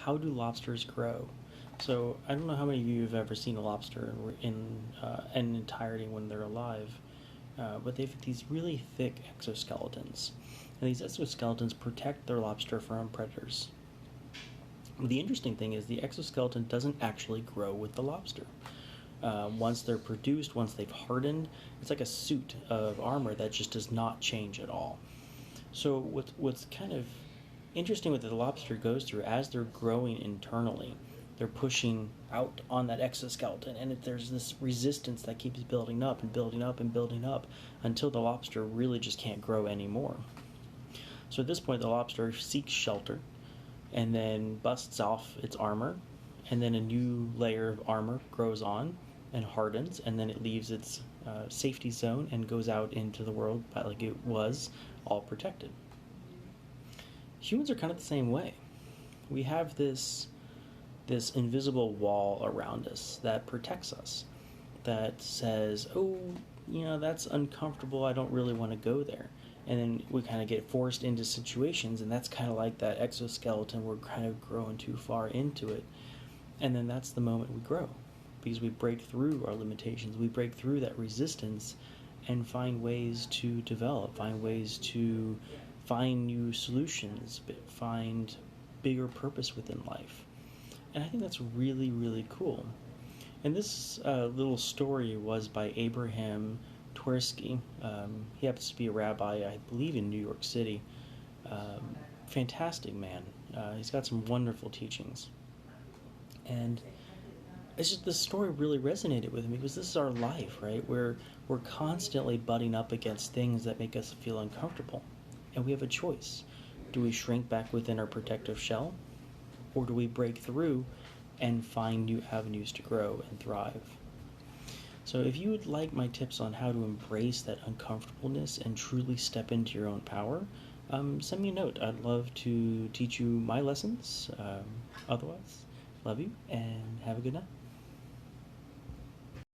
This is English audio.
how do lobsters grow? So I don't know how many of you have ever seen a lobster in an entirety when they're alive, but they have these really thick exoskeletons. And these exoskeletons protect their lobster from predators. The interesting thing is the exoskeleton doesn't actually grow with the lobster. Once they're produced, once they've hardened, it's like a suit of armor that just does not change at all. So what's kind of interesting what the lobster goes through as they're growing internally, they're pushing out on that exoskeleton, and there's this resistance that keeps building up and building up and building up until the lobster really just can't grow anymore. So at this point, the lobster seeks shelter and then busts off its armor, and then a new layer of armor grows on and hardens, and then it leaves its safety zone and goes out into the world like it was, all protected. Humans are kind of the same way. We have this invisible wall around us that protects us, that says, oh, that's uncomfortable, I don't really want to go there. And then we kind of get forced into situations, and that's kind of like that exoskeleton, we're kind of growing too far into it. And then that's the moment we grow, because we break through our limitations, we break through that resistance and find ways to develop, find ways to find new solutions, find bigger purpose within life. And I think that's really, really cool. And this little story was by Abraham Twersky. He happens to be a rabbi, I believe, in New York City. Fantastic man. He's got some wonderful teachings. And it's just, this story really resonated with me because this is our life, right? We're constantly butting up against things that make us feel uncomfortable. And we have a choice. Do we shrink back within our protective shell? Or do we break through and find new avenues to grow and thrive? So if you would like my tips on how to embrace that uncomfortableness and truly step into your own power, send me a note. I'd love to teach you my lessons. Otherwise, love you and have a good night.